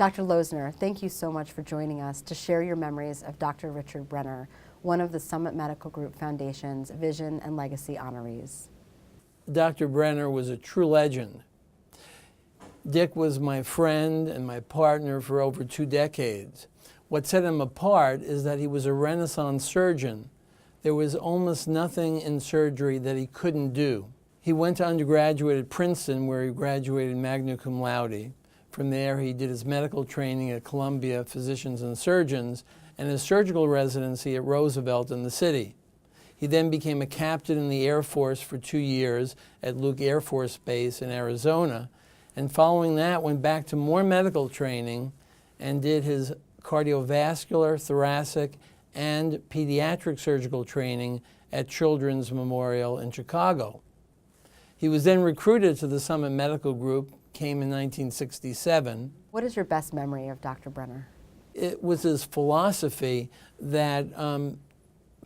Dr. Losner, thank you so much for joining us to share your memories of Dr. Richard Brenner, one of the Summit Medical Group Foundation's Vision and Legacy Honorees. Dr. Brenner was a true legend. Dick was my friend and my partner for over 2 decades. What set him apart is that he was a Renaissance surgeon. There was almost nothing in surgery that he couldn't do. He went to undergraduate at Princeton, where he graduated magna cum laude. From there, he did his medical training at Columbia Physicians and Surgeons and his surgical residency at Roosevelt in the city. He then became a captain in the Air Force for 2 years at Luke Air Force Base in Arizona, and following that went back to more medical training and did his cardiovascular, thoracic, and pediatric surgical training at Children's Memorial in Chicago. He was then recruited to the Summit Medical Group, came in 1967. What is your best memory of Dr. Brenner? It was his philosophy that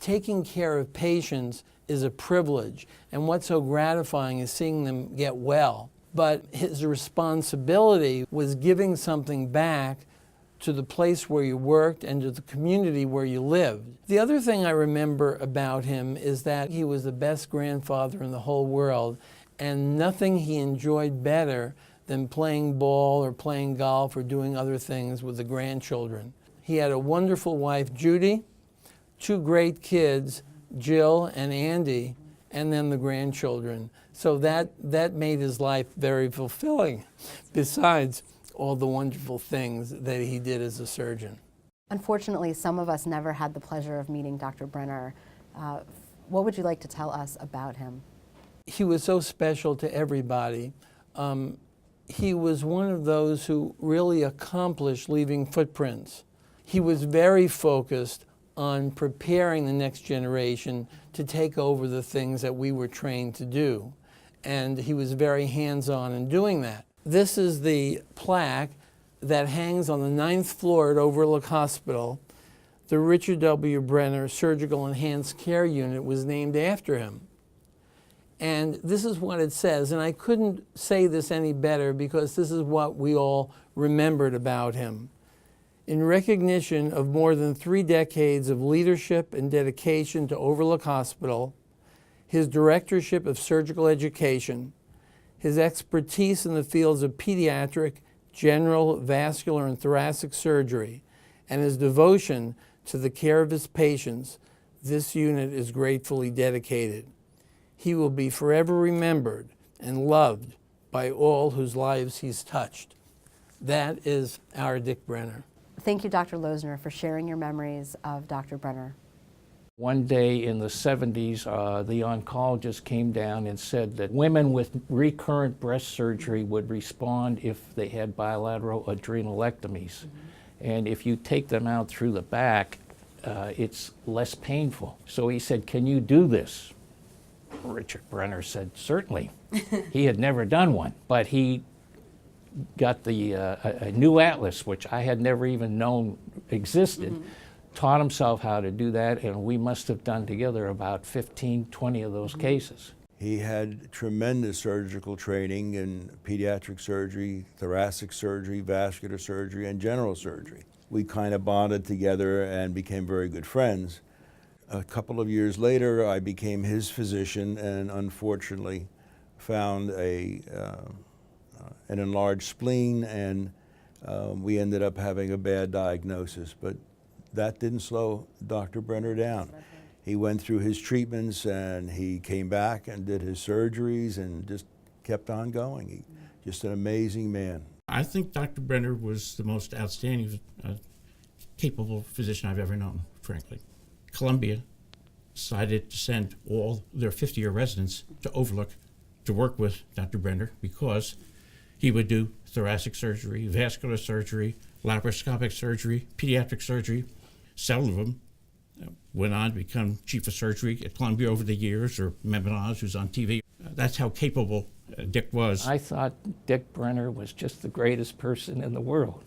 taking care of patients is a privilege, and what's so gratifying is seeing them get well. But his responsibility was giving something back to the place where you worked and to the community where you lived. The other thing I remember about him is that he was the best grandfather in the whole world, and nothing he enjoyed better than playing ball or playing golf or doing other things with the grandchildren. He had a wonderful wife, Judy, 2 great kids, Jill and Andy, and then the grandchildren. So that made his life very fulfilling, besides all the wonderful things that he did as a surgeon. Unfortunately, some of us never had the pleasure of meeting Dr. Brenner. What would you like to tell us about him? He was so special to everybody. He was one of those who really accomplished leaving footprints. He was very focused on preparing the next generation to take over the things that we were trained to do. And he was very hands-on in doing that. This is the plaque that hangs on the 9th floor at Overlook Hospital. The Richard W. Brenner Surgical Enhanced Care Unit was named after him. And this is what it says, and I couldn't say this any better because this is what we all remembered about him. In recognition of more than 3 decades of leadership and dedication to Overlook Hospital, his directorship of surgical education, his expertise in the fields of pediatric, general, vascular, and thoracic surgery, and his devotion to the care of his patients, this unit is gratefully dedicated. He will be forever remembered and loved by all whose lives he's touched. That is our Dick Brenner. Thank you, Dr. Losner, for sharing your memories of Dr. Brenner. One day in the 70s, the oncologist came down and said that women with recurrent breast surgery would respond if they had bilateral adrenalectomies. And if you take them out through the back, it's less painful. So he said, "Can you do this?" Richard Brenner said, "Certainly." He had never done one, but he got the a new atlas, which I had never even known existed, taught himself how to do that, and we must have done together about 15, 20 of those cases. He had tremendous surgical training in pediatric surgery, thoracic surgery, vascular surgery, and general surgery. We kind of bonded together and became very good friends. A couple of years later, I became his physician and unfortunately found an enlarged spleen, and we ended up having a bad diagnosis. But that didn't slow Dr. Brenner down. He went through his treatments and he came back and did his surgeries and just kept on going. Just an amazing man. I think Dr. Brenner was the most outstanding, capable physician I've ever known, frankly. Columbia decided to send all their 50-year residents to Overlook to work with Dr. Brenner because he would do thoracic surgery, vascular surgery, laparoscopic surgery, pediatric surgery. Several of them went on to become chief of surgery at Columbia over the years, or Memenaz, who's on TV. That's how capable Dick was. I thought Dick Brenner was just the greatest person in the world.